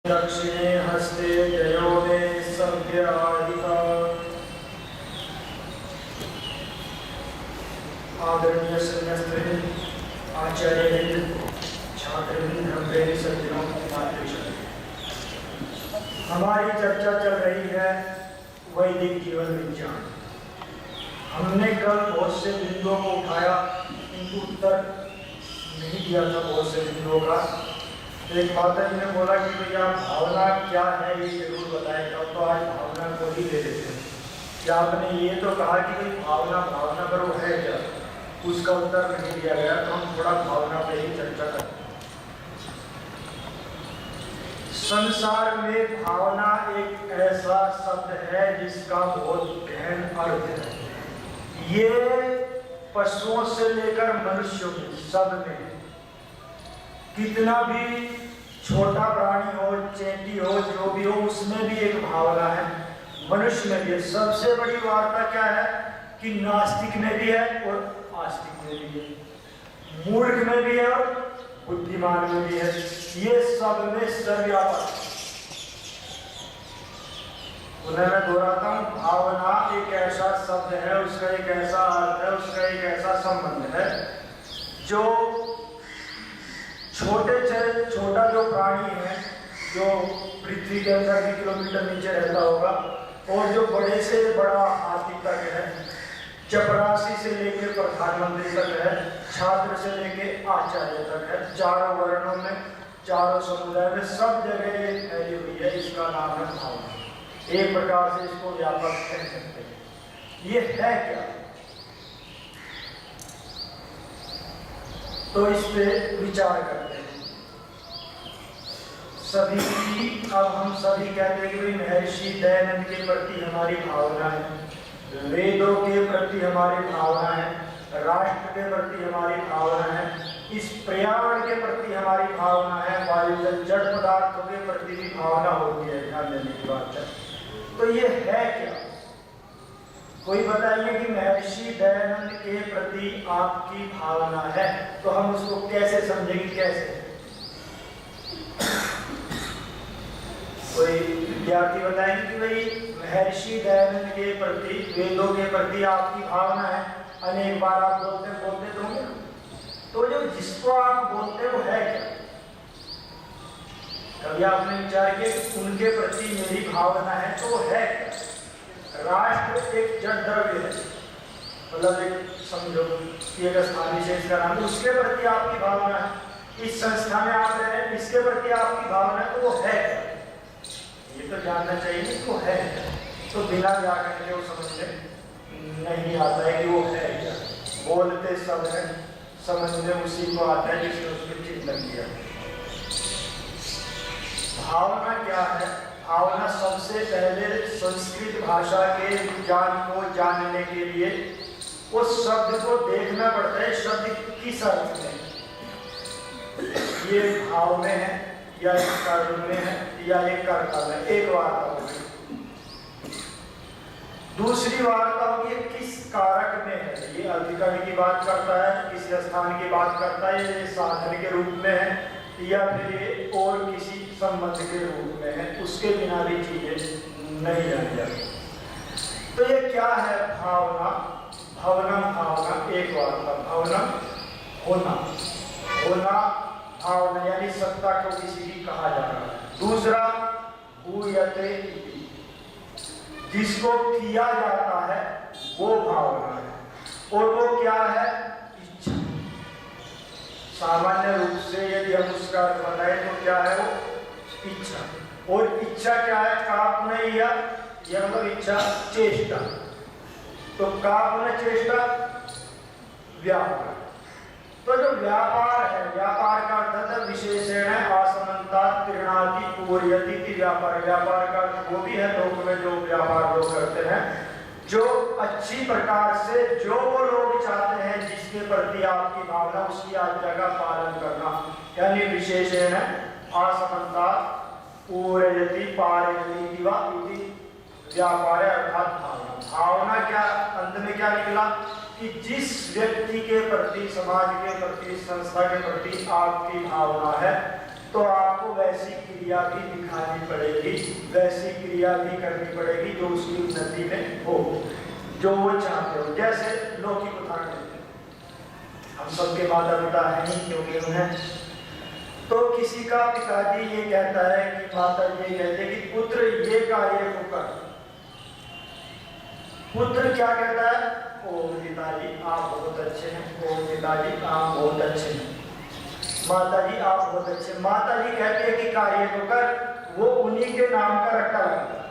दक्षिणे हस्ते जयो मे संध्याहिता। आदरणीय सन्यास्त्री आचार्य छात्रवृंद सज्जनों मातृशक्ति, हमारी चर्चा चल रही है वैदिक जीवन विज्ञान। हमने कल बहुत से बिंदुओं को उठाया, किंतु उत्तर नहीं दिया था बहुत से बिंदुओं का। एक माता जी ने बोला कि भैया भावना क्या है ये जरूर बताएगा, तो आज भावना को ही ले लेते हैं। क्या आपने ये तो कहा कि भाई भावना भावना पर वो है क्या, उसका उत्तर नहीं दिया गया, तो हम थोड़ा भावना पे ही चर्चा करते हैं। संसार में भावना एक ऐसा शब्द है जिसका बहुत गहन अर्थ है। ये पशुओं से लेकर मनुष्यों में सब में, कितना भी छोटा प्राणी हो, चेंटी हो, जो भी हो, उसमें भी एक भावना है। मनुष्य में भी है। सबसे बड़ी वार्ता क्या है कि नास्तिक में भी है और आस्तिक में भी है, मूर्ख में भी है और बुद्धिमान में भी है। ये सब में सर्वव्यापक। उन्हें मैं दोहराता हूँ, भावना एक ऐसा शब्द है, उसका एक ऐसा अर्थ है, उसका एक ऐसा संबंध है जो छोटा जो प्राणी है, जो पृथ्वी के अंदर भी किलोमीटर नीचे रहता होगा, और जो बड़े से बड़ा हाथी तक है, चपरासी से लेकर प्रधानमंत्री तक है, छात्र से लेकर आचार्य तक है, चारों वर्णों में, चारों समुदाय में, सब जगह ये फैली हुई है। इसका नाम है भावना। एक प्रकार से इसको व्यापक कह सकते हैं। ये है क्या, तो इस पे विचार करते हैं सभी। अब हम सभी कहते हैं कि महर्षि दयानंद के प्रति हमारी भावना है, वेदों के प्रति हमारी भावना है, राष्ट्र के प्रति हमारी भावना है, इस पर्यावरण के प्रति हमारी भावना है, वायु जड़ पदार्थों के प्रति भी भावना होती है। ध्यान देने की बात है। तो ये है क्या, कोई बताइए कि महर्षि दयानंद के प्रति आपकी भावना है, तो हम उसको कैसे समझेंगे, कैसे? कोई विद्यार्थी बताएंगे कि भाई महर्षि दयानंद के प्रति, वेदों के प्रति आपकी भावना है। अनेक बार आप बोलते तो होंगे, तो जो जिसको आप बोलते वो है क्या? कभी आपने विचार किया कि उनके प्रति मेरी भावना है, तो वो है क्या? राष्ट्र एक जड़ द्रव्य है, मतलब एक समझो कि एक स्थानीय से इसका नाम, उसके प्रति आपकी भावना है। इस संस्था में आप रह रहे हैं, इसके प्रति आपकी भावना है, तो वो है क्या? ये तो जानना चाहिए कि वो है क्या। तो बिना जाकर के वो समझ नहीं आता है कि वो है क्या। बोलते सब है, समझने उसी को आता है जिसने उसको चिंतन किया। भावना क्या है? भावना सबसे पहले संस्कृत भाषा के विज्ञान को जानने के लिए उस शब्द को देखना पड़ता है। शब्द किस अर्थ में, ये भाव में है या एक कर्म में है या एक कर्ता में। एक वार्ता होगी, दूसरी वार्ता होगी किस कारक में है। ये अधिकरण की बात करता है, किसी स्थान की बात करता है, ये साधन के रूप में है या फिर ये और किसी संबंध के रूप में है। उसके बिना भी चीजें नहीं जानी जाती। तो ये क्या है भावना? भावना एक वार्ता, भावना होना भावना यानी सत्ता को किसी की कहा जा रहा है। दूसरा भूयते, जिसको किया जाता है वो भावना है। और वो क्या है? इच्छा। सामान्य रूप से यदि हम उसका बताएं तो क्या है वो? इच्छा। और इच्छा क्या है? कामना या मतलब इच्छा, चेष्टा। तो कामना, चेष्टा, व्यापार। तो जो व्यापार है, व्यापार का अर्थ है विशेषण है आसमंता तीर्णादि पूर्यति व्यापार। व्यापार का वो भी है लोक में जो व्यापार लोग करते हैं, जो अच्छी प्रकार से जो वो लोग चाहते हैं, जिसके प्रति आपकी भावना, उसकी आज्ञा का पालन करना, यानी विशेषण है आसमंता पूर्यति पारयति व्यापार अर्थात भावना। भावना क्या अंत में क्या निकला कि जिस व्यक्ति के प्रति, समाज के प्रति, संस्था के प्रति आपकी भावना है, तो आपको वैसी क्रिया भी दिखानी पड़ेगी, वैसी क्रिया भी करनी पड़ेगी जो उसकी उन्नति में हो, जो वो चाहते हो। जैसे लौकिक उदाहरण लेते हैं, हम सबके माता पिता हैं ही क्योंकि उन्हें, तो किसी का पिताजी ये कहता है कि माता जी ये कहते हैं कि पुत्र ये कार्य को कर। पुत्र क्या कहता है? ओ पिताजी आप बहुत अच्छे हैं, ओ पिताजी आप बहुत अच्छे हैं, माता जी आप बहुत अच्छे। माता जी कहती है कि कार्य को कर, वो उन्हीं के नाम का रट्टा लगता है,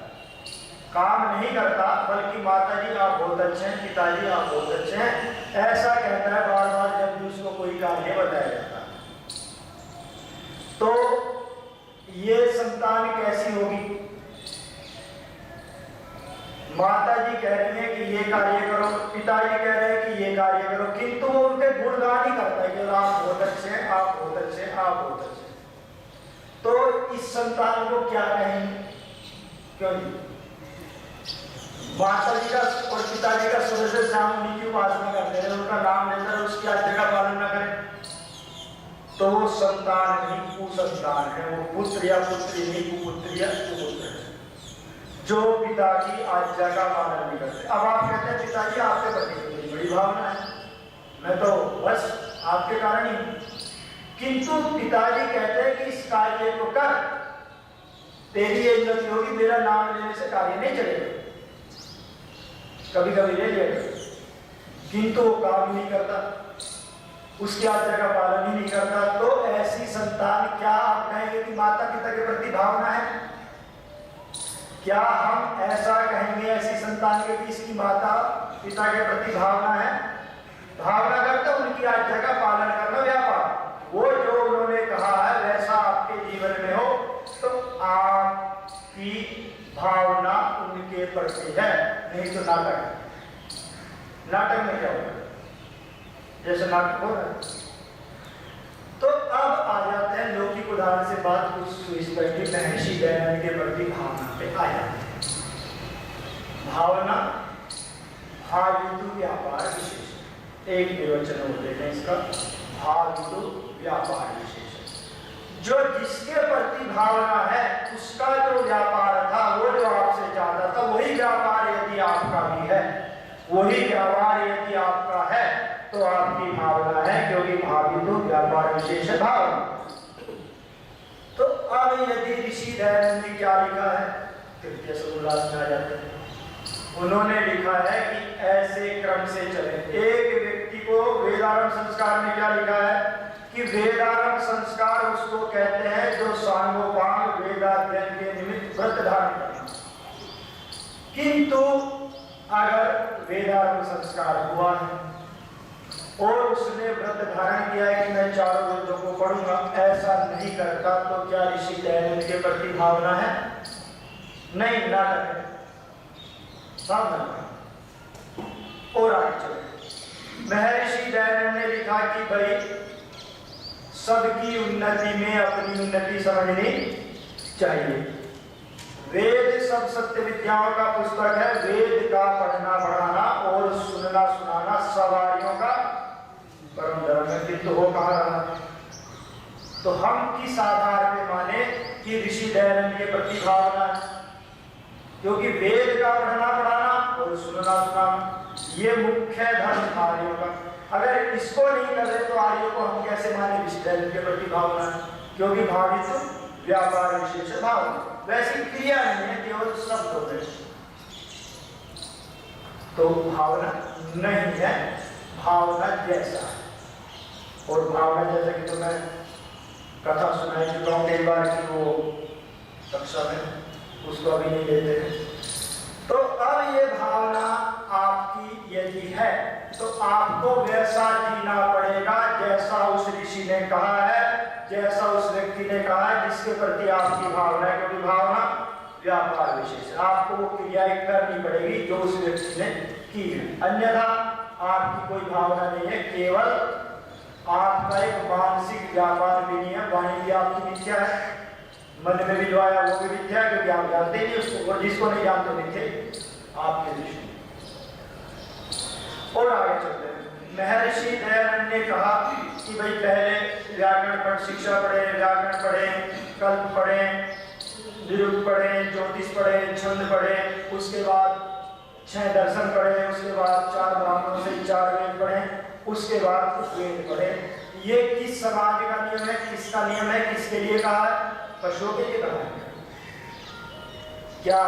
काम नहीं करता, बल्कि माता जी आप बहुत अच्छे हैं, पिताजी आप बहुत अच्छे हैं, ऐसा कहता है बार बार जब भी उसको कोई कार्य बताया जाता है। तो ये संतान कैसी होगी? माता जी कह रही है कि ये कार्य करो, पिताजी कह रहे हैं कि ये कार्य करो, किंतु वो उनके गुणगान ही करता है कि आप बहुत अच्छे हैं, आप बहुत अच्छे हैं, आप बहुत अच्छे हैं। तो इस संतान को क्या कहेंगे? क्यों जी? माता जी का और पिताजी का सुबह से शाम उन्हीं की उपासना करते हैं, उनका नाम लेकर उसकी आज्ञा का पालन न करें, तो वो संतान नहीं कुसंतान है, वो पुत्र या पुत्री नहीं, कुपुत्र या कुपुत्र है, जो पिता की आज्ञा का पालन नहीं करते। अब आप कहते हैं पिताजी आपके प्रति बड़ी बड़ी भावना है, मैं तो बस आपके कारण ही, किंतु पिताजी कहते हैं कि इस कार्य को कर, तेरी ये उन्नति होगी, मेरा नाम लेने से कार्य नहीं चलेगा। कभी कभी ले लेगा, किंतु वो काम नहीं करता, उसकी आज्ञा का पालन ही नहीं करता। तो ऐसी संतान, क्या आप कहेंगे कि माता पिता के प्रति भावना है? क्या हम ऐसा कहेंगे ऐसी संतान के कि इसकी माता पिता के प्रति भावना है? भावना करता उनकी आज्ञा का पालन करना व्यापार, वो जो उन्होंने कहा है वैसा आपके जीवन में हो, तो आपकी भावना उनके प्रति है, नहीं तो नाटक है। नाटक में क्या होगा? जैसे नाटक हो रहा है। तो अब आ जाते हैं लौकिक उदाहरण से बात कुछ सुस्पष्ट महर्षि दयानंद के प्रति भावना पे आ जाते हैं। भावना भावितु व्यापार विशेष, एक निर्वचन होते हैं इसका, भावितु व्यापार विशेष, जो जिसके प्रति भावना है उसका जो व्यापार था, वो जो आपसे चाहता था, वही व्यापार यदि आपका भी है, वही व्यवहार यदि आपका है, तो आपकी भावना है, क्योंकि भावितु व्यापार विशेष भावना। तो अब यदि ऋषि दयानंद ने क्या लिखा है, तृतीय समुल्लास में आ जाते हैं। उन्होंने लिखा है कि ऐसे क्रम से चले। एक व्यक्ति को वेदारंभ संस्कार में क्या लिखा है कि वेदारंभ संस्कार उसको कहते हैं जो सांगोपांग वेदाध्ययन के निमित्त व्रत धारण करना। किंतु अगर वेदारंभ संस्कार हुआ है और उसने व्रत धारण किया है कि मैं चारों वेदों को पढ़ूंगा, ऐसा नहीं करता, तो क्या ऋषि दयानंद के प्रति भावना है? नहीं, नाटक है, सावधान। और आगे चले, महर्षि दयानंद ने लिखा कि भाई सबकी उन्नति में अपनी उन्नति समझनी चाहिए। वेद सब सत्य विद्याओं का पुस्तक है, वेद का पढ़ना पढ़ाना और सुनना सुनाना सवारियों का परम धर्म है, किंतु हो कहाँ रहा? तो हम किस आधार पे माने कि ऋषि दयानंद के प्रति भावना है? क्योंकि वेद का पढ़ना पढ़ाना और सुनना सुनाना ये मुख्य धर्म आर्यों का। अगर इसको नहीं कर रहे तो आर्यों को हम कैसे माने ऋषि दयानंद के प्रति भावना है? क्योंकि भावित व्यापार विशेष भावना, वैसी क्रिया नहीं है, केवल शब्द होते हैं, तो भावना नहीं है, भावना जैसा है। और भावना जैसा कि तो मैं कथा सुनाई चुका हूं कई बार कि वो कक्षा में उसको अभी नहीं लेते हैं। तो अब ये भावना आपकी यदि है तो आपको वैसा जीना पड़ेगा जैसा उस ऋषि ने कहा है, जैसा उस व्यक्ति ने कहा है जिसके प्रति आपकी भावना है, क्योंकि भावना व्यापार विशेष है। आपको वो क्रियाएं करनी पड़ेगी जो उस व्यक्ति ने की है, अन्यथा आपकी कोई भावना नहीं है, केवल आपका एक मानसिक व्यापार भी नहीं है। वाणी भी आपकी मिथ्या है, मन में भी जो आया वो भी मिथ्या है, क्योंकि आप जानते नहीं उसको, और जिसको नहीं जानते मिथ्या आपके दृष्टि। और आगे चलते हैं, महर्षि दयानंद ने कहा कि भाई पहले व्याकरण पढ़, शिक्षा पढ़े, व्याकरण पढ़े, कल्प पढ़े, निरुक्त पढ़े, ज्योतिष पढ़े, छंद पढ़े, उसके बाद 6 दर्शन पढ़े, उसके बाद 4 ब्राह्मणों से 4 वेद पढ़े, उसके बाद वेद पढ़े। ये किस समाज का नियम है, किसका नियम है, किसके लिए कहा है? पशुओं के लिए कहा है। क्या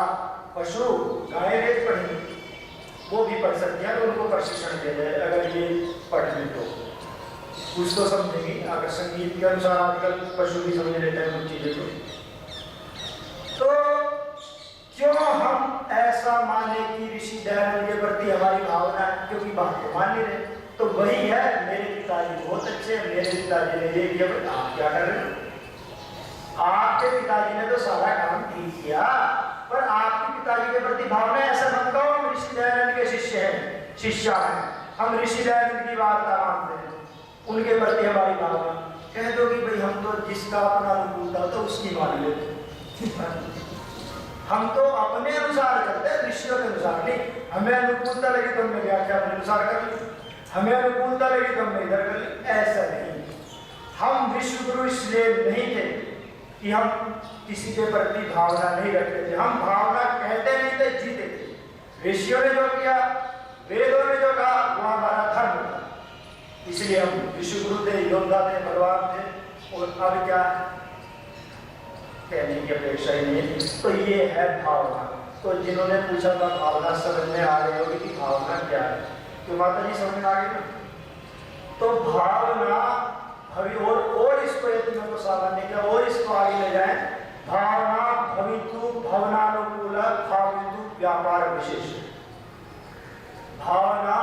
पशु गाय वेद पढ़ेंगे? वो भी पढ़ सकते हैं, उनको प्रशिक्षण दे दे अगर ये पढ़ लें तो कुछ तो समझेंगे। अगर संगीत के अनुसार आजकल पशु भी समझ लेते हैं कुछ चीजें तो क्यों हम ऐसा माने कि ऋषि दयानंद के प्रति हमारी भावना है? क्योंकि बात को मान नहीं रहे। तो वही है, मेरे पिताजी बहुत अच्छे हैं, मेरे पिताजी ने ये किया, आप क्या कर रहे हो? आपके पिताजी ने तो सारा काम ठीक किया, पर आपके पिताजी के प्रति भावना ऐसा मत कहो हम ऋषि दयानंद के शिष्य हैं, हम ऋषि दयानंद की वार्ता मानते हैं, उनके प्रति हमारी भावना। कह दो कि भाई हम तो जिसका अपना अनुकूलता होता उसकी मान लेते हम तो अपने अनुसार करते हैं, ऋषियों के अनुसार नहीं। हमें अनुकूलता लगी तो हमने व्याख्या अपने अनुसार कर ली, हमें अनुकूलता लगी तो हमने इधर कर ली। ऐसा नहीं, हम विश्व गुरु इसलिए नहीं थे कि हम किसी के प्रति भावना नहीं रखते थे, हम भावना कहते नहीं थे, जीते थे। ऋषियों ने जो किया, वेदों ने जो कहा, वो हमारा धर्म था, इसलिए हम विश्व गुरु थे, योद्धा थे, बलवान थे। और अब क्या कहने की अपेक्षा ही नहीं। तो ये है भावना। तो जिन्होंने पूछा था भावना समझ में आ रही होगी कि भावना क्या है, तो माता जी समझ में आ गई ना। तो भावना भवि और इसको यदि मैं सामान्य किया और इसको आगे ले जाए, भावना भवितु भवनानुकूल भावितु व्यापार विशेष। भावना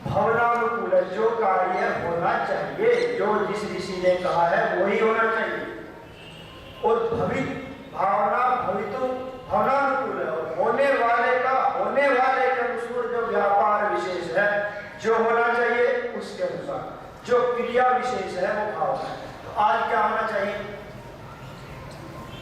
भवनानुकूल, जो कार्य होना चाहिए, जो जिस ऋषि ने कहा है वही होना चाहिए। और भवित भावना भवितु भवनानुकूल है, और होने वाले के अनुसार जो व्यापार विशेष है, जो होना चाहिए उसके अनुसार जो क्रिया विशेष है वो भावना है। तो आज क्या होना चाहिए?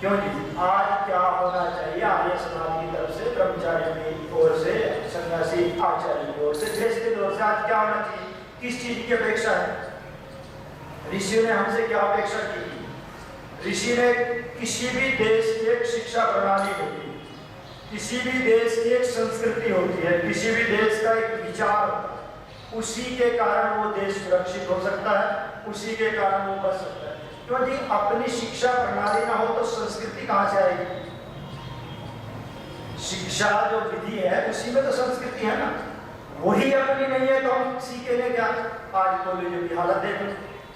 क्यों जी, आज क्या होना चाहिए? आर्य समाज की तरफ से, ब्रह्मचारी की ओर से, सन्यासी आचार्य की ओर से, गृहस्थ की ओर से आज क्या होना चाहिए? किस चीज की अपेक्षा है? ऋषियों ने हमसे क्या अपेक्षा की? ऋषि ने किसी भी देश की एक शिक्षा प्रणाली होती है, किसी भी देश की एक संस्कृति होती है, किसी भी देश का एक विचार, उसी के कारण वो देश सुरक्षित हो सकता है, उसी के कारण वो बच सकता है। क्यों जी, अपनी शिक्षा प्रणाली ना हो तो संस्कृति कहाँ से आएगी? शिक्षा जो विधि है उसी में तो संस्कृति है ना, वही अपनी नहीं है तो हम सीखेंगे क्या? आज कॉलेजों की हालत देख लो,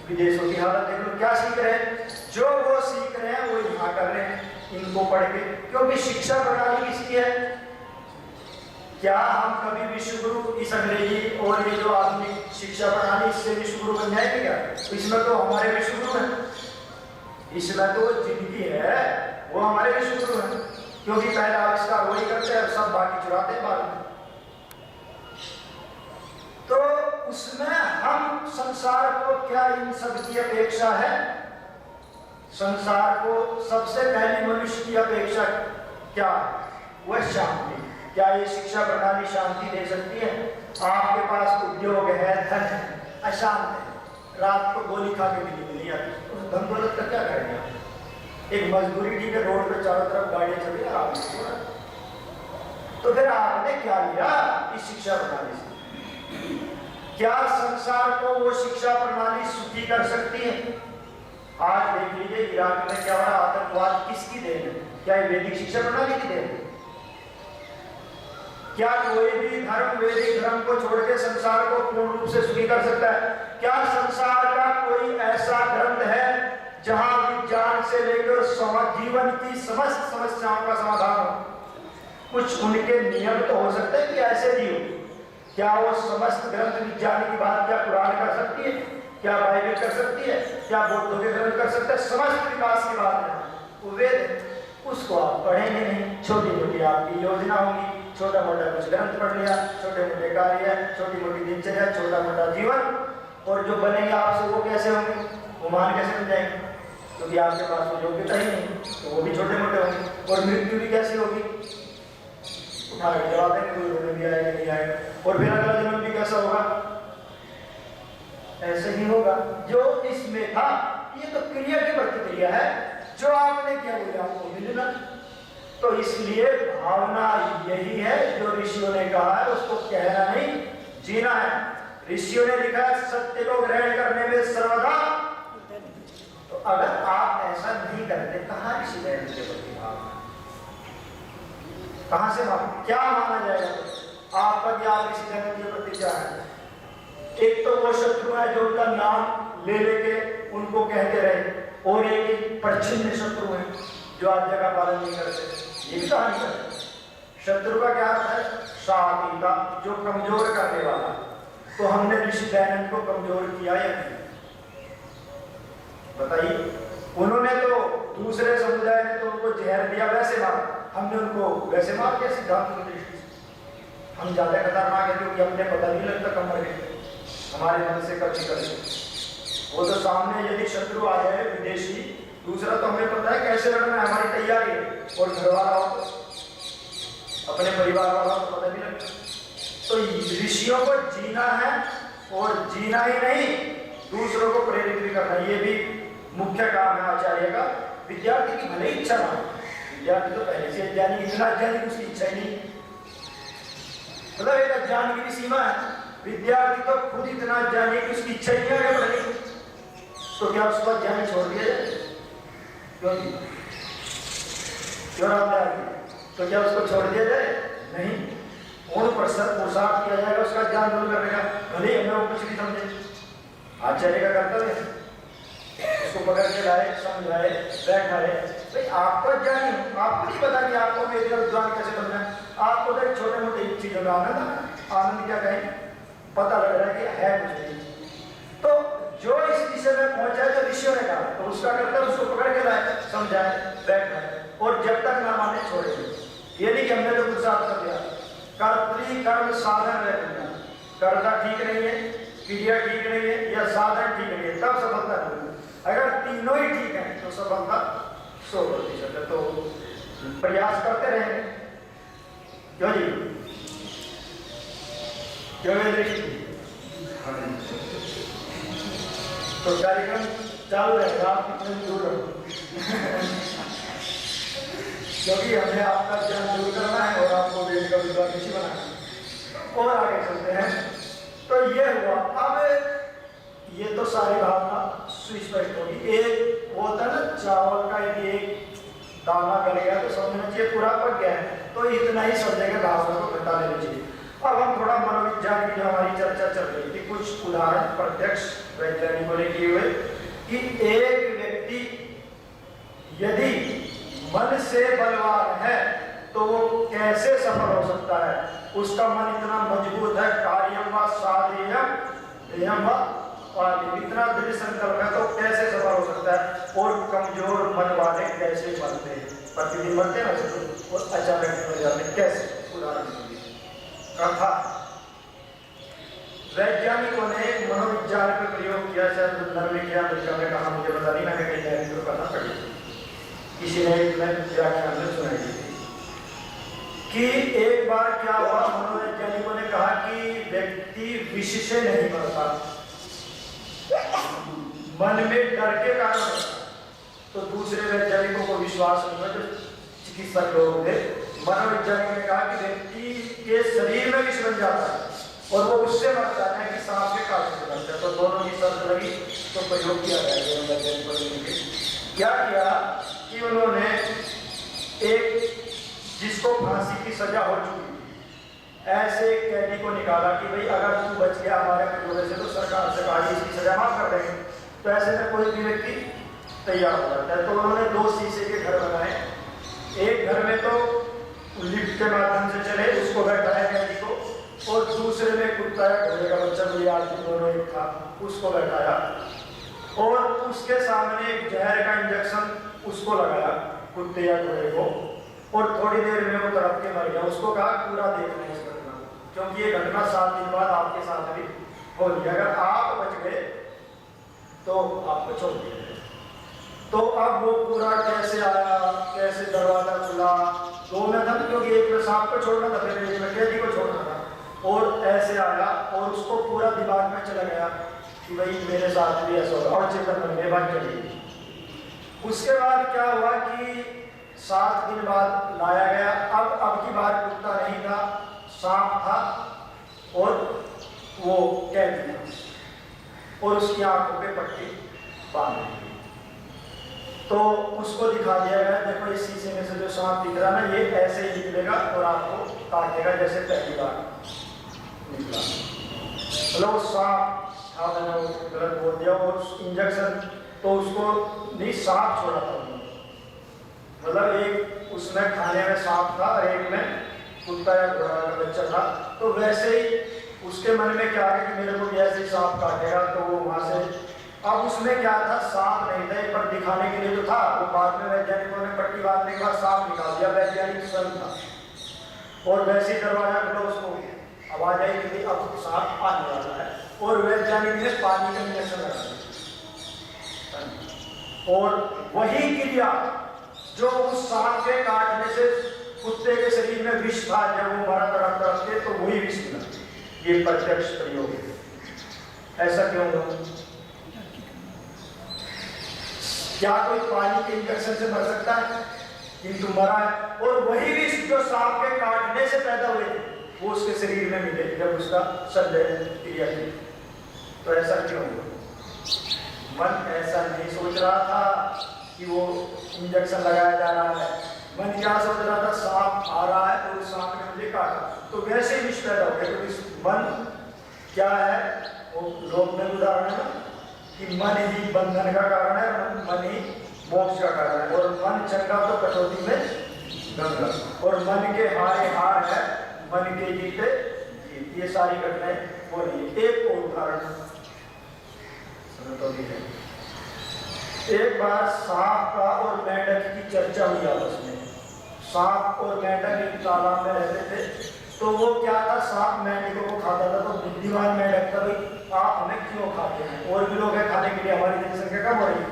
विदेशों की हालत देख लो, क्या सीख रहे हैं? जो वो सीख रहे हैं वो यहाँ कर रहे हैं, इनको पढ़ के। क्योंकि शिक्षा प्रणाली किसकी है? क्या हम कभी विश्व गुरु इस अंग्रेजी और ये जो आधुनिक शिक्षा प्रणाली, इससे विश्व गुरु बन जाएगी क्या? इसमें तो हमारे विश्व गुरु हैं, इसमें तो जिंदगी है वो हमारे विश्व गुरु हैं। क्योंकि पहला आविष्कार वही करते हैं, सब बाकी चुराते हैं बाद में। तो उसमें हम संसार को क्या इन सब की अपेक्षा है? संसार को सबसे पहली मनुष्य की अपेक्षा क्या है? वह शांति। क्या ये शिक्षा प्रणाली शांति दे सकती है? आपके पास उद्योग है, धन है, अशांत है, रात को गोली खा के भी नहीं आती, उस धन दौलत का क्या करेंगे? एक मजदूरी ठीक है, रोड पे चारों तरफ गाड़ियां चल रही है, तो फिर आपने क्या लिया इस शिक्षा प्रणाली से? क्या संसार को वो शिक्षा प्रणाली सुखी कर सकती है? आज देख लीजिए इराक में क्या हो रहा, आतंकवाद किसकी देन है? क्या ये वैदिक शिक्षा प्रणाली की देन है? क्या कोई भी धर्म वैदिक धर्म को छोड़ के संसार को पूर्ण रूप से सुखी कर सकता है? क्या संसार का कोई ऐसा ग्रंथ है जहां विज्ञान से लेकर जीवन की समस्त समस्याओं का समाधान हो? कुछ उनके नियम तो हो सकते हैं कि ऐसे भी हो। क्या वो समस्त ग्रंथ विज्ञान की बात क्या कुरान कर सकती है? क्या बाइबल कर सकती है? क्या बौद्धों के ग्रंथ कर सकते हैं? समस्त विकास की बात है वो वेद, उसको आप पढ़ेंगे नहीं। छोटी मोटी आपकी योजना होगी, छोटा मोटा कुछ ग्रंथ पढ़ लिया, छोटे मोटे कार्य, छोटी मोटी दिनचर्या, छोटा मोटा जीवन, और जो बनेंगे आपसे वो कैसे होंगे? वो मान कैसे बन जाएंगे? क्योंकि आपके पास वो योग्यता ही नहीं, तो वो भी छोटे मोटे होंगे। और मृत्यु भी कैसी होगी? उठा के जवाब देंगे, कोई रोने भी आएगा नहीं आएगा। और फिर अगला जन्म भी कैसा होगा? ऐसे ही होगा। जो इसमें था ये तो क्रिया की प्रतिक्रिया है, जो आपने किया वो आपको मिलना। तो इसलिए भावना यही है जो ऋषियों ने कहा है, उसको कहना नहीं जीना है। ऋषियों ने लिखा है सत्य को ग्रहण करने में सर्वदा। तो अगर आप ऐसा नहीं करते, कहां ऋषि दैनंद के प्रति भावना, कहां से भाव, क्या माना जाएगा आपका कि आप ऋषि दैनंद के प्रति क्या है? एक तो वो शत्रु है जो उनका नाम ले लेके उनको कहते रहे, और एक परछिन्न शत्रु है जो आज्ञा का पालन नहीं करते। ये भी कहानी करते। शत्रु का क्या अर्थ है? साथी का, जो कमजोर करने वाला। तो हमने ऋषि दैनंद को कमजोर किया या नहीं? बताइए। उन्होंने तो दूसरे समुदाय ने तो उनको जहर दिया, वैसे मार, हमने उनको वैसे मार दिया सिद्धांत की दृष्टि से। हम ज्यादा खतरनाक है क्योंकि हमने पता नहीं लगता कब मर गए, हमारे मन से कभी कभी। वो तो सामने यदि शत्रु आ जाए विदेशी, दूसरा तो हमें पता है कैसे लड़ना है, हमारी तैयारी है, और घर वाला हो, अपने परिवार वाला को पता नहीं लगता। तो ऋषियों को जीना है, और जीना ही नहीं दूसरों को प्रेरित भी करना, ये भी मुख्य काम है आचार्य का। विद्यार्थी की भले इच्छा ना हो, विद्यार्थी तो पहले से अज्ञानी, इतना अज्ञानी उसकी इच्छा ही नहीं, मतलब एक अज्ञान की भी सीमा है। विद्यार्थी तो खुद इतना अज्ञानी कि उसकी इच्छा ही नहीं आगे बढ़ने की, तो क्या उसको अज्ञानी छोड़ दिया जाए? क्यों तो क्या उसको छोड़ दिया जाए? नहीं, और पुरुषार्थ किया जाएगा उसका ज्ञान दूर करने का, भले हमें वो कुछ भी समझे। आचार्य का कर्तव्य है उसको पकड़ के लाए, समझाए, बैठाए। भाई आपको ज्ञानी, आपको नहीं पता कि आपको मेरे विद्वान कैसे बनना है। आपको तो एक छोटे मोटे चीजों में आनंद क्या कहें, पता लग रहा है कि है कुछ नहीं। तो जो इस विषय में पहुंचा है तो ऋषियों ने कहा, तो उसका कर्तव्य उसको पकड़ के लाए, समझाए, बैठाए, और जब तक ना माने छोड़े। ये नहीं कि हमने तो पुरुषार्थ कर दिया। कर्तरी कर्म साधन रहना, कर्ता ठीक नहीं है, क्रिया ठीक नहीं है, या साधन ठीक नहीं है, तब सफलता नहीं। अगर तीनों ही ठीक है तो सफलता 100% है। तो प्रयास करते रहेंगे। क्यों जी? क्यों तो कार्यक्रम चालू रहेगा, आप कितने दूर रहो क्योंकि हमें आपका ज्ञान दूर करना है और आपको वेद का विद्वान ऋषि बनाना है। और आगे चलते हैं। तो ये हुआ। अब ये तो सारी भावना सुस्पष्ट होगी। एक होता है ना चावल का, यदि एक दाना गल गया तो समझना चाहिए पूरा पक गया है, तो इतना ही समझने के भावना को घटा लेना चाहिए। अब हम थोड़ा मनोविज्ञान की जो हमारी चर्चा चल रही थी, कुछ उदाहरण प्रत्यक्ष वैज्ञानिकों ने किए हुए कि एक व्यक्ति यदि मन से बलवान है तो वो कैसे सफल हो सकता है। उसका मन इतना मजबूत है, कार्यम व साधेयम ध्येयम व पार्थिव, इतना दृढ़ संकल्प है, तो कैसे सफल हो सकता है। और कमजोर मन वाले कैसे बनते हैं, प्रतिदिन बनते हैं वैसे, और अचानक हो जाते हैं कैसे। उदाहरण कथा, वैज्ञानिकों ने मनोविज्ञान का प्रयोग किया, शायद नरमी किया, में कहा मुझे पता नहीं, मैंने कहीं जाएंगे तो कथा पढ़ी, किसी ने व्याख्यान में सुनाई थी कि एक बार क्या हुआ, मनोवैज्ञानिकों ने कहा कि व्यक्ति विष से नहीं मरता, मन में डर के कारण मरता। तो दूसरे वैज्ञानिकों को विश्वास नहीं हुआ, जो चिकित्सक लोग थे, मनोवैज्ञानिकों ने कहा कि व्यक्ति के शरीर में विष बन जाता है और वो उससे मरता है कि सांप के काटने से मरता है। तो दोनों की शर्त लगी, तो प्रयोग किया गया। क्या किया कि उन्होंने एक जिसको फांसी की सजा हो चुकी थी, ऐसे एक कैदी को निकाला कि भाई अगर तू बच गया हमारे कटोरे से तो सरकार से कहा इसकी सजा माफ कर देंगे। तो ऐसे में कोई भी व्यक्ति तैयार हो जाता है। तो उन्होंने 2 शीशे के घर बनाए। एक घर में तो लिफ्ट के माध्यम से चले, उसको बैठाया कैदी को, और दूसरे में कुत्ता या घोड़े का बच्चा, कोई आदमी दोनों एक था, उसको बैठाया, और उसके सामने एक जहर का इंजेक्शन उसको लगाया, कुत्ते या घोड़े को, और थोड़ी देर में वो तड़प के मर गया। उसको कहा पूरा देखना इस घटना, क्योंकि ये घटना 7 दिन बाद आपके साथ भी हो गई, अगर आप बच गए तो आपको छोड़ दिया। तो अब वो पूरा कैसे आया, कैसे दरवाजा खुला, 2 में था, क्योंकि एक में सांप को छोड़ना था, फिर एक में कैदी को छोड़ना था, और ऐसे आया और उसको पूरा दिमाग में चला गया कि भाई मेरे साथ भी ऐसा होगा और चेतन मन में बात चली। उसके बाद क्या हुआ कि 7 दिन बाद लाया गया। अब की बार कुत्ता नहीं था, सांप था और वो कैद था और उसकी आंखों पे पट्टी बांध दी। तो उसको दिखा दिया गया, देखो इस शीशे में से जो सांप दिख रहा है ना, ये ऐसे ही निकलेगा और आपको काटेगा जैसे पहली बार निकला। मतलब वो सांप था, मैंने गलत बोल दिया। और इंजेक्शन तो उसको नहीं, सांप छोड़ा था उन्होंने। मतलब एक उसमें खाने में सांप था और एक में कुत्ता या घोड़ा का बच्चा था। तो वैसे ही उसके मन में क्या है कि मेरे को भी ऐसे ही सांप काटेगा, तो वो वहां से, अब उसमें क्या था, सांप नहीं था, पर दिखाने के लिए तो था। वो बाद में वैज्ञानिकों ने पट्टी बांधने के बाद सांप निकाल दिया, वैज्ञानिक स्वयं था। और वैसे ही दरवाजा खुला, उसको आवाज आई कि अब सांप आने वाला है और वैज्ञानिक ने पानी का इंजेक्शन लगा दिया। और वही क्रिया जो उस सांप के काटने से कुत्ते के शरीर में विष था, जब वो मरा तड़प तड़प के, तो वही विष मिला। ये प्रत्यक्ष प्रयोग है। ऐसा क्यों हुआ? क्या कोई पानी के इंजेक्शन से मर सकता है? किंतु मरा है। और वही विष जो सांप के काटने से पैदा हुए थे, वो उसके शरीर में मिले जब उसका संदेह क्रिया की। तो ऐसा क्यों हुआ? मन ऐसा नहीं सोच रहा था कि वो इंजेक्शन लगाया जा रहा है। मन क्या सोच रहा था, सांप आ रहा है और सांप ने मुझे काटा, तो वैसे विष पैदा हो गया। तो मन क्या है, वो लोक में उदाहरण है ना कि मन ही बंधन का कारण है, मन ही मोक्ष का कारण है। और मन चंगा तो कटौती में गंगा, और मन के हारे हार है, मन के जीते जीत। ये सारी घटनाएं हो रही है। एक और उदाहरण तो भी है। एक बार सांप का और मेंढक की चर्चा हुई आपस में। सांप और मेंढक एक तालाब में रहते थे। तो वो क्या था, सांप मेंढकों को खाता था। तो बुद्धिमान मेंढक था, भाई आप हमें क्यों खाते हैं, और भी लोग हैं खाने के लिए, हमारी जनसंख्या कम हो रही है।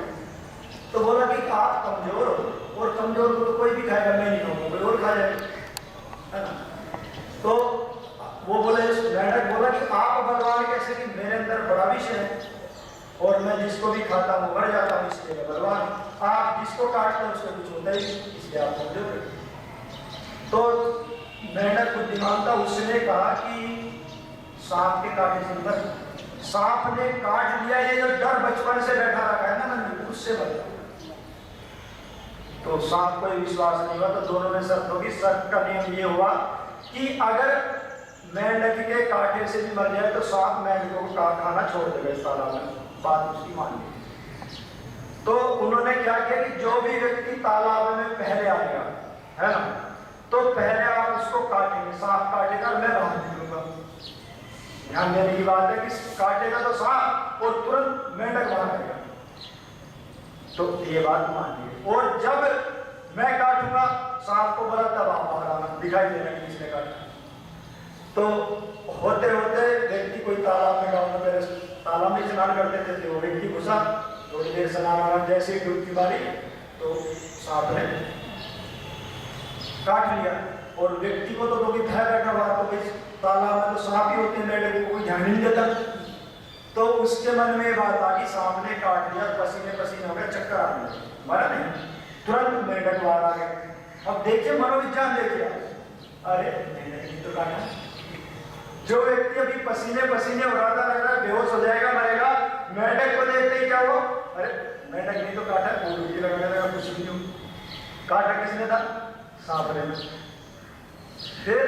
तो बोला कि आप कमजोर हो, और कमजोर को तो कोई भी खाएगा, मैं नहीं खाऊंगा, कोई और खा जाएगा, है ना। तो वो बोले, मेंढक बोला कि आप बलवान कैसे, कि मेरे अंदर बड़ा विषय है और मैं जिसको भी खाता हूँ मर जाता हूँ, इसलिए मैं बलवान। आप जिसको काटते हैं उसको कुछ होता ही, इसलिए आप कमजोर है। तो मेंढक बुद्धिमान था, उसने कहा कि सांप के काटने से मत, सांप ने काट लिया, ये जो डर बचपन से बैठा रखा है ना मन में, उससे बचा। तो सांप को विश्वास नहीं हुआ। तो दोनों में शर्त होगी। शर्त का नियम ये हुआ कि अगर मेंढक के काटे से भी मर जाए तो सांप मेंढकों को खाना छोड़ देगा इस तालाब में। बात उसकी मान ली। तो उन्होंने क्या किया कि जो भी व्यक्ति तालाब में पहले आएगा, है ना, तो पहले आप उसको काटेंगे, सांप काटेगा और मैं बाहर निकलूंगा। ध्यान देने की बात है कि काटेगा तो सांप और तुरंत मेंढक बाहर आएगा। तो ये बात मान ली। और जब मैं काटूंगा सांप को, बोला तब आप बाहर आना, दिखाई देना कि किसने काटा। तो होते होते व्यक्ति कोई तालाब में, गाँव में पहले तालाब में स्नान करते थे, वो व्यक्ति घुसा, थोड़ी देर स्नान, जैसे डुबकी मारी तो सांप ने काट लिया। और व्यक्ति को तो भी भय बैठा हुआ, तो तालाब में तो सांप ही होते हैं, मेंढक को कोई ध्यान नहीं देता। तो उसके मन में ये बात आ गई, सांप ने काट लिया, पसीने पसीने हो गया, चक्कर आ गया, मरा नहीं, तुरंत मेंढक बाहर आ गया। अब देखिए मनोविज्ञान देखिए, अरे मेंढक तो काटा। जो व्यक्ति अभी पसीने पसीने हो रहा था, लग रहा है बेहोश हो जाएगा, मरेगा, मेंढक को देखते ही क्या हुआ, अरे मेंढक नहीं तो काटा, वो डुबकी लगाने लगा, कुछ भी नहीं। काटा किसने था? सांप ने। फिर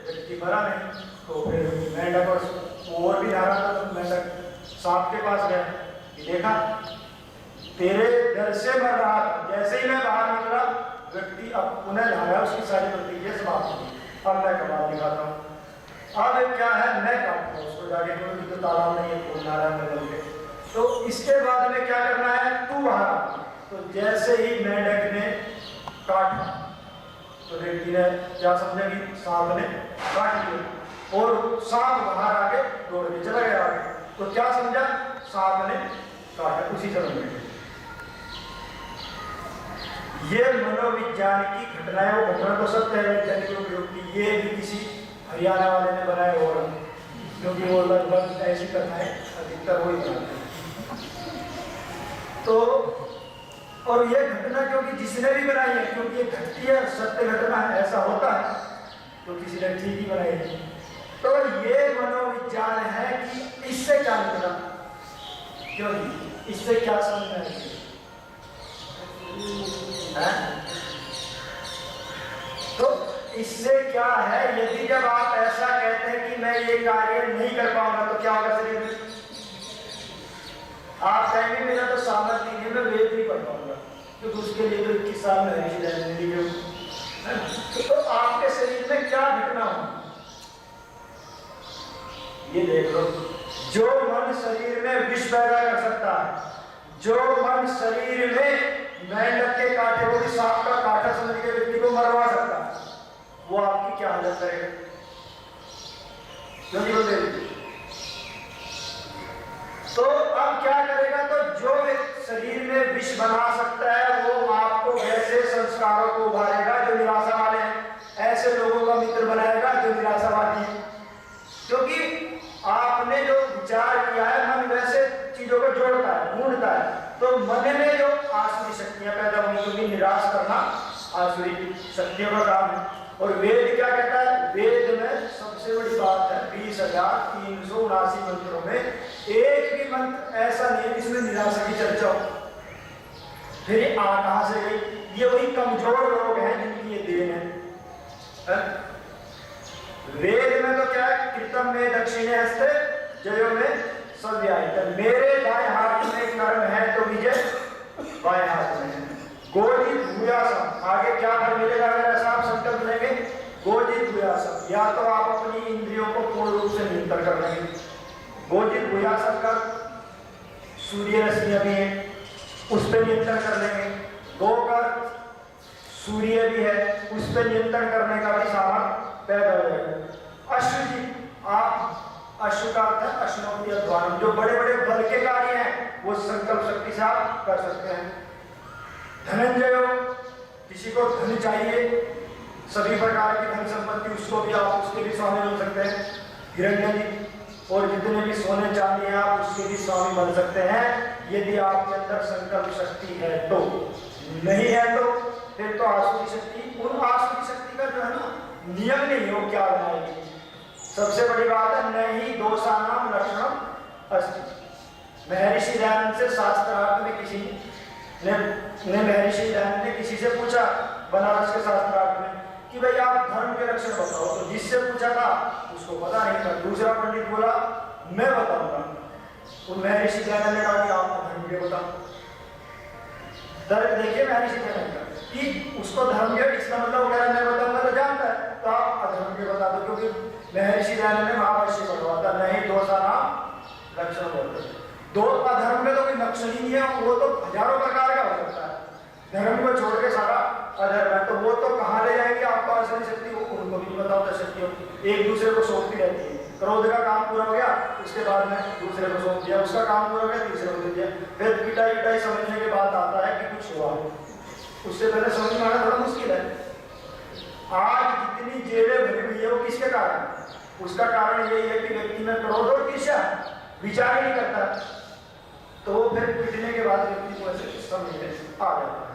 व्यक्ति मरा नहीं। तो फिर मेंढक और भी आ रहा था, तो मेंढक सांप के पास गया, देखा तेरे डर से मर रहा था, जैसे ही मैं बाहर निकला व्यक्ति अब पुनः नहाया, उसकी सारी प्रतिक्रिया समाप्त हो गई। अब मैं कमाल दिखाता हूँ। अब क्या है, मैं काटूंगा उसको जाके, तो तालाब में ये खोलना रहा है बदल के। तो इसके बाद में क्या करना है, तू बाहर आ। तो जैसे ही मेंढक ने काटा तो व्यक्ति ने क्या समझा कि सांप ने काट लिया, और सांप बाहर आके दौड़ के चला गया आगे। तो क्या समझा, सांप ने काटा, उसी समय में। ये मनोविज्ञान की घटना है। वो घटना तो सत्य है, वैज्ञानिकों की, ये भी किसी हरियाणा वाले ने बनाए और क्योंकि वो लगभग ऐसी कथाएं अधिकतर वही बनाते हैं। तो और ये घटना क्योंकि जिसने भी बनाई है, क्योंकि ये घटती है, सत्य घटना है, ऐसा होता है, तो किसी ने ठीक ही बनाई है। तो ये मनोविज्ञान है कि इससे क्या निकला, क्यों इससे क्या समझना है? तो इससे क्या है, यदि जब आप ऐसा कहते हैं कि मैं ये कार्य नहीं कर पाऊंगा तो क्या होगा शरीर में? आप कहेंगे मेरा तो सामर्थ्य नहीं है, मैं वेद नहीं पढ़ पाऊंगा, क्योंकि उसके लिए तो 21 साल में तो आपके शरीर में क्या घटना हो ये देख लो। जो मन शरीर में विष पैदा कर सकता है, जो मन शरीर में मेंढक के कांटे को भी सांप का कांटा समझ के व्यक्ति को मरवा सकता है, वो आपकी क्या हालत करेगा? क्यों नहीं बोलते? तो अब क्या करेगा? तो जो शरीर में विष बना सकता है वो आपको ऐसे संस्कारों को उभारेगा जो निराशा वाले हैं, ऐसे लोगों का मित्र बनाएगा जो निराशावादी है। क्योंकि आपने जो विचार किया है, मन वैसे चीजों को जोड़ता है, ढूंढता है, तो मन में जो आसुरी शक्तियां पैदा होंगी, क्योंकि निराश करना आसुरी शक्तियों का काम है। और वेद क्या कहता है? वेद में सबसे बड़ी बात है 20,379 मंत्रों में एक भी मंत्र ऐसा नहीं जिसमें निराशा की चर्चा हो। फिर कहां से गई? ये वही कमजोर लोग हैं जिनकी ये देन है। वेद में तो क्या है? कृतम में दक्षिणे हस्ते जयो में सव्यायित, मेरे दाएं हाथ में कर्म है तो विजय बाएं हाथ में है। गोजित भूयासम, आगे क्या फल मिलेगा अगर ऐसा आप संकल्प लेंगे? गोजित भूयासम, या तो आप अपनी इंद्रियों को पूर्ण रूप से नियंत्रण कर लेंगे। गोजित भूयासम का सूर्य रश्मियां भी है, उस पर नियंत्रण कर लेंगे। गो का सूर्य भी है, उस पर नियंत्रण करने का भी सामर्थ्य पैदा हो जाएगा। अश्व जी, आप अश्व का अर्थ है अश्नोक्ति अध्वानम, जो बड़े बड़े बल के कार्य हैं वो संकल्प शक्ति से आप कर सकते हैं। धनंजय, किसी को धन चाहिए, सभी प्रकार की धन संपत्ति, उसको भी आप उसके भी स्वामी बन सकते हैं। हिरण्य जी, और जितने भी सोने चांदी हैं आप उसके भी स्वामी बन सकते हैं, यदि आपके अंदर संकल्प शक्ति है तो। नहीं है तो फिर तो आसुरी शक्ति, उन आसुरी शक्ति का जो है ना नियम नहीं हो, क्या बनाएगी? सबसे बड़ी बात है नहीं दोषानाम लक्षणम अस्ति। महर्षि दयानंद से शास्त्रार्थ में किसी ने महर्षि दयानंद ने किसी से पूछा बनारस के शास्त्रार्थ में कि भाई आप धर्म के लक्षण बताओ, तो जिससे पूछा था उसको पता नहीं था, दूसरा पंडित बोला मैं बताऊंगा। तो महर्षि दयानंद ने कहा कि आप धर्म के बताओ। दर्द देखिए महर्षि दयानंद का कि उसको धर्म के इसका मतलब वगैरह मैं बताऊंगा तो जानता है, तो आप अधर्म के बता दो, क्योंकि महर्षि दयानंद ने महाभाष्य पढ़वा था, नहीं दोषानाम लक्षण बोलते। दो अधर्म में तो कोई लक्षण ही नहीं है, वो तो हजारों प्रकार का हो सकता है। धर्म को छोड़ के सारा अधर्म है, तो वो तो कहाँ ले जाएंगे आपको आसुरी शक्ति? उनको भी नहीं बताओ शक्तियों, एक दूसरे को सौंपती रहती है। क्रोध का काम पूरा हो गया, उसके बाद में दूसरे को सौंप दिया, उसका काम पूरा हो गया, तीसरे को दे दिया। फिर पिटाई समझने के बाद आता है कि कुछ हुआ, उससे पहले समझ में आना थोड़ा मुश्किल है। आज जितनी जेबें भरी हुई है वो किसके कारण? उसका कारण यही है कि व्यक्ति में क्रोध और ईर्ष्या, विचार ही नहीं करता, तो फिर पिटने के बाद व्यक्ति को ऐसे समझ में आ जाता है।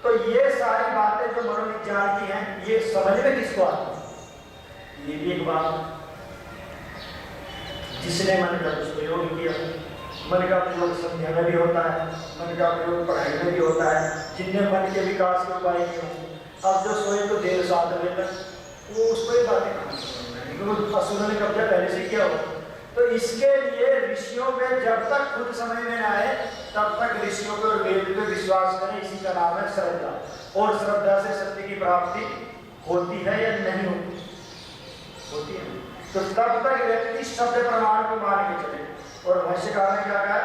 तो ये सारी बातें जो मनोविज्ञान की हैं, ये समझ में किसको आती है? ये भी एक बात, जिसने मन का दुष्प्रयोग किया। मन का प्रयोग संध्या में भी होता है, मन का प्रयोग पढ़ाई में भी होता है, जिनने मन के विकास के उपाय किए होंगे। अब जो सोए तो देर 7 बजे तक, वो उसको ही बातें क्योंकि असुरों ने कब्जा पहले से किया हो। तो इसके लिए ऋषियों पे जब तक खुद समझ में आए तब तक ऋषियों पे और वेद पे विश्वास करें, इसी का नाम है श्रद्धा। और श्रद्धा से सत्य की प्राप्ति होती है या नहीं होती? होती है। तो तब तक व्यक्ति शब्द प्रमाण को मान के चले। और भाष्यकार ने क्या कहा?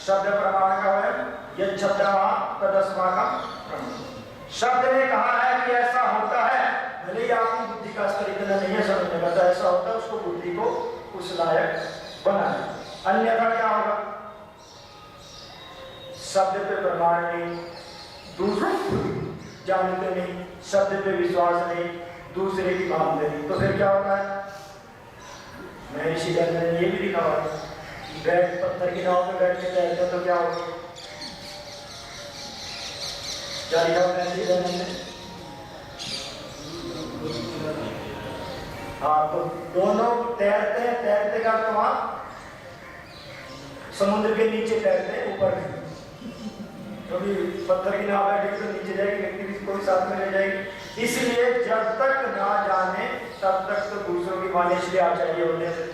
शब्द प्रमाण का है यद शब्दवा तदस्माकं प्रमाण। शब्द ने कहा है कि ऐसा होता है, भले ही आपकी बुद्धि का स्तर इतना नहीं है समझने का, तो ऐसा होता है, उसको बुद्धि को उस लायक बनाए, अन्यथा क्या होगा? शब्द पे प्रमाण नहीं, दूसरे जानते नहीं, शब्द पे विश्वास नहीं, दूसरे की मानते नहीं, तो फिर क्या होता है? महर्षि दयानंद ने ये भी लिखा हुआ है, बैठ पत्थर की नाव पे बैठ के तैरते हो तो क्या होगा? क्या लिखा हुआ महर्षि दयानंद ने? हाँ, तो दोनों तैरते हैं, तैरते का तो वहां समुद्र के नीचे तैरते हैं, ऊपर नहीं। कभी पत्थर की नाव बैठेगी तो नीचे जाएगी, व्यक्ति भी कोई साथ में ले जाएगी। इसलिए जब तक ना जाने तब तक तो दूसरों की माने, इसलिए आचार्य होते हैं।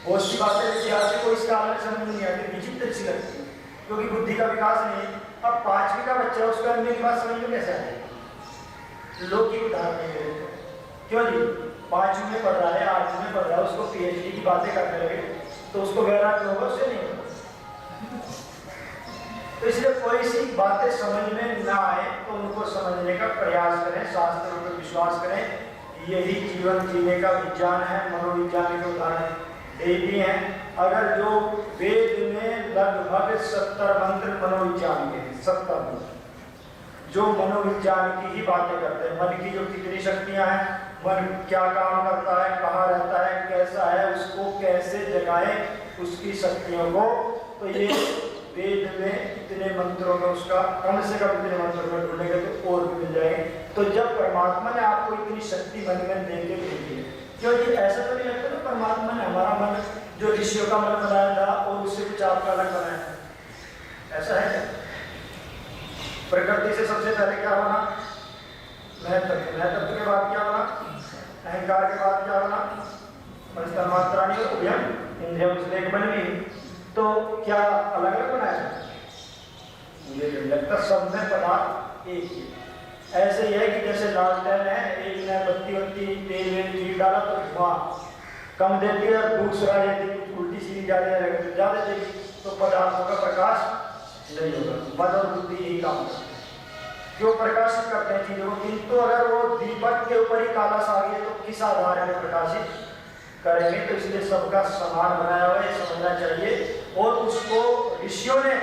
बहुत सी बातें इतिहास में कोई इसका आगे समझ नहीं आती, विचित्र सी लगती है, क्योंकि बुद्धि का विकास नहीं। अब 5वीं का बच्चा उसका अन्य की बात समझ में कैसे आएगी? लोग की उदाहरण नहीं देते क्यों जी? 5वीं में पढ़ रहा है, 8वीं में पढ़ रहा है, उसको PhD की बातें करने लगे तो उसको वैराग्य होगा, उससे नहीं होगा। तो इसलिए कोई सी बातें समझ में ना आए तो उनको समझने का प्रयास करें, शास्त्रों पर विश्वास करें। यही जीवन जीने का विज्ञान है। मनोविज्ञान के उदाहरण देती हैं। अगर जो वेद में लगभग 70 मंत्र मनोविज्ञान के, 70 मंत्र जो मनोविज्ञान की ही बातें करते हैं। मन की जो कितनी शक्तियां हैं, मन क्या काम करता है, कहाँ रहता है, कैसा है, उसको कैसे जगाएं उसकी शक्तियों को, तो ये वेद में इतने मंत्रों में उसका कम से कम इतने मंत्रों में ढूंढेंगे तो और भी मिल जाएंगे। तो जब परमात्मा ने आपको इतनी शक्ति मन में दे के भेजी है, क्योंकि ऐसा तो नहीं लगता ना परमात्मा ने हमारा मन जो ऋषियों का मन बनाया था और उससे कुछ आपका अलग बनाया था, ऐसा है क्या? प्रकृति से सबसे पहले क्या बना? महत्व। महत्व के बाद क्या बना? अहंकार के बाद क्या बना? पंचतन्मात्राणि और उभयम इंद्रियम, उसने एक बन गई। तो क्या अलग अलग बनाया? मुझे नहीं लगता, सब में पदार्थ एक ही। ऐसे ही है कि जैसे लालटेन है, एक ने बत्ती तेल घी डाला तो धुआं कम देती है, दूसरा यदि उल्टी सीधी ज्यादा देगी तो पदार्थों का प्रकाश नहीं होगा। मन और बुद्धि यही काम करते हैं, जो प्रकाशित करते हैं चीजों को। किंतु अगर वो दीपक के ऊपर ही काला सा गया तो किस आधार में प्रकाशित करेंगे? तो इसलिए सबका समान बनाया हुआ है, समझना चाहिए। और उसको ऋषियों ने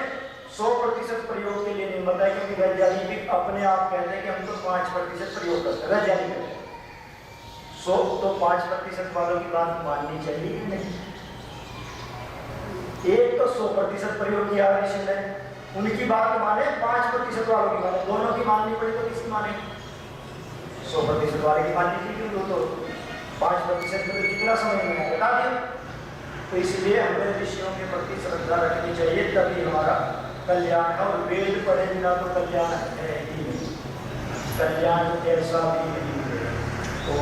100% प्रयोग के लिए नहीं बताया, क्योंकि वैज्ञानिक भी अपने आप कहते हैं कि हम तो 5% प्रयोग करते हैं। वैज्ञानिक 100 तो 5% वालों की बात माननी चाहिए कि नहीं? एक तो 100% प्रयोग किया ऋषि ने, उनकी बात माने, 5% वालों की माने, दोनों की माननी पड़ी तो किसकी माने? 100% वाले की माननी चाहिए, तो 5% में कितना समझ में आया बता दिया। तो इसलिए हमें ऋषियों के प्रति श्रद्धा रखनी चाहिए, तभी हमारा कल्याण है। और वेद पढ़े बिना तो कल्याण है ही नहीं, कल्याण कैसा भी नहीं है। तो